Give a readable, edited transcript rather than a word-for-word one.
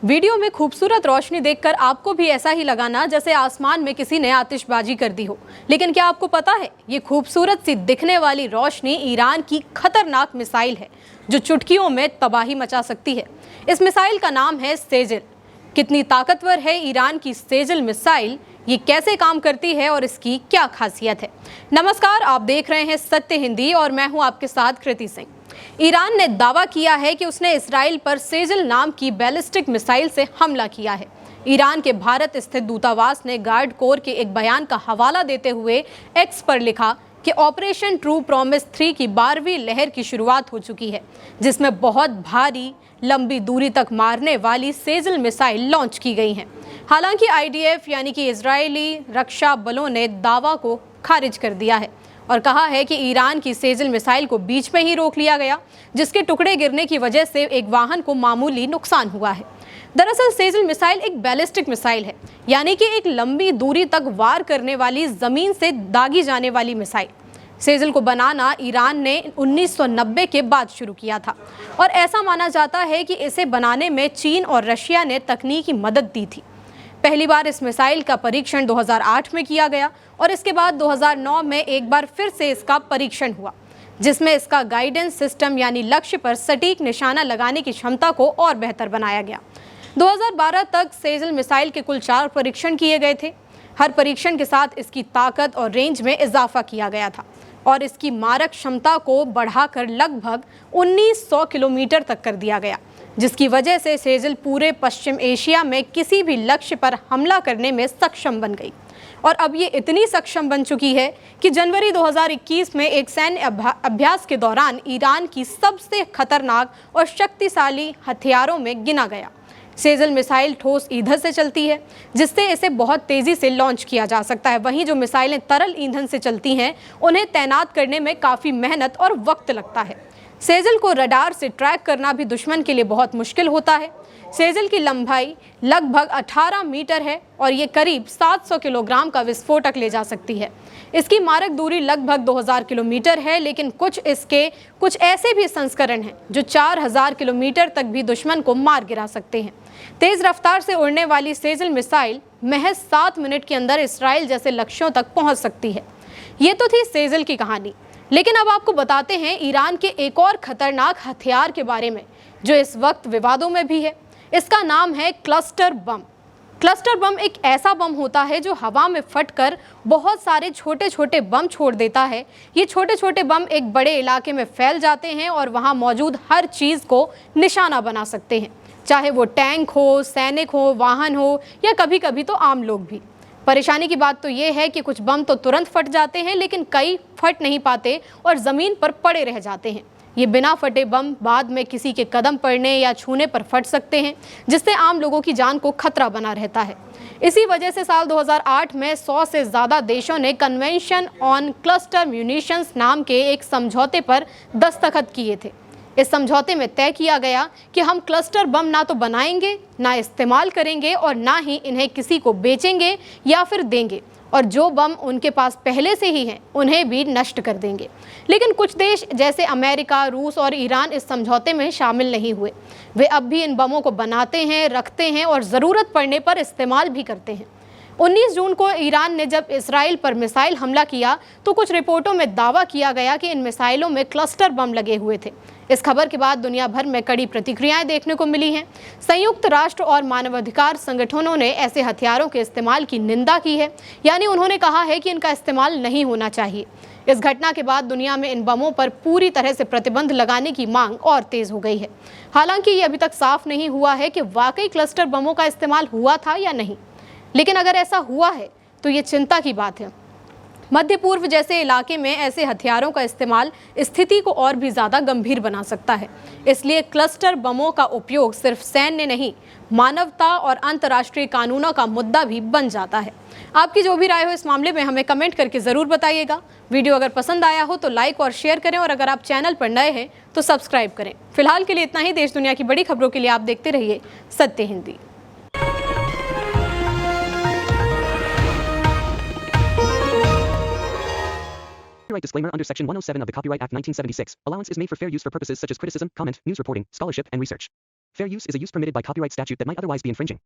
Video में खूबसूरत रोशनी देखकर आपको भी ऐसा ही लगा ना जैसे आसमान में किसी ने आतिशबाजी कर दी हो। लेकिन क्या आपको पता है, ये खूबसूरत सी दिखने वाली रोशनी ईरान की खतरनाक मिसाइल है जो चुटकियों में तबाही मचा सकती है। इस मिसाइल का नाम है सेजल। कितनी ताकतवर है ईरान की सेजल मिसाइल, ये कैसे काम करती है और इसकी क्या खासियत है। नमस्कार, आप देख रहे हैं सत्य हिंदी और मैं हूं आपके साथ कृति सिंह। ईरान ने दावा किया है कि उसने इसराइल पर सेजल नाम की बैलिस्टिक मिसाइल से हमला किया है। ईरान के भारत स्थित दूतावास ने गार्ड कोर के एक बयान का हवाला देते हुए एक्स पर लिखा कि ऑपरेशन ट्रू प्रॉमिस 3 की 12वीं लहर की शुरुआत हो चुकी है, जिसमें बहुत भारी लंबी दूरी तक मारने वाली सेजल मिसाइल लॉन्च की गई हैं। हालांकि आईडीएफ यानी कि इजरायली रक्षा बलों ने दावा को खारिज कर दिया है और कहा है कि ईरान की सेजल मिसाइल को बीच में ही रोक लिया गया, जिसके टुकड़े गिरने की वजह से एक वाहन को मामूली नुकसान हुआ है। दरअसल सेजल मिसाइल एक बैलिस्टिक मिसाइल है, यानी कि एक लंबी दूरी तक वार करने वाली जमीन से दागी जाने वाली मिसाइल। सेजल को बनाना ईरान ने 1990 के बाद शुरू किया था और ऐसा माना जाता है कि इसे बनाने में चीन और रशिया ने तकनीकी मदद दी थी। पहली बार इस मिसाइल का परीक्षण 2008 में किया गया और इसके बाद 2009 में एक बार फिर से इसका परीक्षण हुआ, जिसमें इसका गाइडेंस सिस्टम यानी लक्ष्य पर सटीक निशाना लगाने की क्षमता को और बेहतर बनाया गया। 2012 तक सेजल मिसाइल के कुल 4 परीक्षण किए गए थे। हर परीक्षण के साथ इसकी ताकत और रेंज में इजाफा किया गया था और इसकी मारक क्षमता को बढ़ाकर लगभग 1900 किलोमीटर तक कर दिया गया, जिसकी वजह से सेजल पूरे पश्चिम एशिया में किसी भी लक्ष्य पर हमला करने में सक्षम बन गई। और अब ये इतनी सक्षम बन चुकी है कि जनवरी 2021 में एक सैन्य अभ्यास के दौरान ईरान की सबसे खतरनाक और शक्तिशाली हथियारों में गिना गया। सेजल मिसाइल ठोस ईंधन से चलती है, जिससे इसे बहुत तेज़ी से लॉन्च किया जा सकता है। वहीं जो मिसाइलें तरल ईंधन से चलती हैं, उन्हें तैनात करने में काफ़ी मेहनत और वक्त लगता है। सेजल को रडार से ट्रैक करना भी दुश्मन के लिए बहुत मुश्किल होता है। सेजल की लंबाई लगभग 18 मीटर है और ये करीब 700 किलोग्राम का विस्फोटक ले जा सकती है। इसकी मारक दूरी लगभग 2000 किलोमीटर है, लेकिन कुछ ऐसे भी संस्करण हैं जो 4000 किलोमीटर तक भी दुश्मन को मार गिरा सकते हैं। तेज रफ्तार से उड़ने वाली सेजल मिसाइल महज 7 मिनट के अंदर इसराइल जैसे लक्ष्यों तक पहुंच सकती है। ये तो थी सेजल की कहानी, लेकिन अब आपको बताते हैं ईरान के एक और खतरनाक हथियार के बारे में जो इस वक्त विवादों में भी है। इसका नाम है क्लस्टर बम। क्लस्टर बम एक ऐसा बम होता है जो हवा में फटकर बहुत सारे छोटे छोटे बम छोड़ देता है। ये छोटे छोटे बम एक बड़े इलाके में फैल जाते हैं और वहाँ मौजूद हर चीज़ को निशाना बना सकते हैं, चाहे वो टैंक हो, सैनिक हो, वाहन हो या कभी कभी तो आम लोग भी। परेशानी की बात तो ये है कि कुछ बम तो तुरंत फट जाते हैं, लेकिन कई फट नहीं पाते और ज़मीन पर पड़े रह जाते हैं। ये बिना फटे बम बाद में किसी के कदम पड़ने या छूने पर फट सकते हैं, जिससे आम लोगों की जान को खतरा बना रहता है। इसी वजह से साल 2008 में 100 से ज़्यादा देशों ने कन्वेंशन ऑन क्लस्टर म्यूनिशंस नाम के एक समझौते पर दस्तखत किए थे। इस समझौते में तय किया गया कि हम क्लस्टर बम ना तो बनाएंगे, ना इस्तेमाल करेंगे और ना ही इन्हें किसी को बेचेंगे या फिर देंगे, और जो बम उनके पास पहले से ही हैं उन्हें भी नष्ट कर देंगे। लेकिन कुछ देश जैसे अमेरिका, रूस और ईरान इस समझौते में शामिल नहीं हुए। वे अब भी इन बमों को बनाते हैं, रखते हैं और ज़रूरत पड़ने पर इस्तेमाल भी करते हैं। 19 जून को ईरान ने जब इसराइल पर मिसाइल हमला किया तो कुछ रिपोर्टों में दावा किया गया कि इन मिसाइलों में क्लस्टर बम लगे हुए थे। इस खबर के बाद दुनिया भर में कड़ी प्रतिक्रियाएं देखने को मिली हैं। संयुक्त राष्ट्र और मानवाधिकार संगठनों ने ऐसे हथियारों के इस्तेमाल की निंदा की है, यानी उन्होंने कहा है कि इनका इस्तेमाल नहीं होना चाहिए। इस घटना के बाद दुनिया में इन बमों पर पूरी तरह से प्रतिबंध लगाने की मांग और तेज हो गई है। हालांकि ये अभी तक साफ नहीं हुआ है कि वाकई क्लस्टर बमों का इस्तेमाल हुआ था या नहीं, लेकिन अगर ऐसा हुआ है तो ये चिंता की बात है। मध्य पूर्व जैसे इलाके में ऐसे हथियारों का इस्तेमाल स्थिति को और भी ज़्यादा गंभीर बना सकता है। इसलिए क्लस्टर बमों का उपयोग सिर्फ सैन्य नहीं, मानवता और अंतर्राष्ट्रीय कानूनों का मुद्दा भी बन जाता है। आपकी जो भी राय हो इस मामले में हमें कमेंट करके ज़रूर बताइएगा। वीडियो अगर पसंद आया हो तो लाइक और शेयर करें और अगर आप चैनल पर नए हैं तो सब्सक्राइब करें। फिलहाल के लिए इतना ही। देश दुनिया की बड़ी खबरों के लिए आप देखते रहिए सत्य Hindi. Copyright disclaimer under Section 107 of the Copyright Act 1976. Allowance is made for fair use for purposes such as criticism, comment, news reporting, scholarship, and research. Fair use is a use permitted by copyright statute that might otherwise be infringing.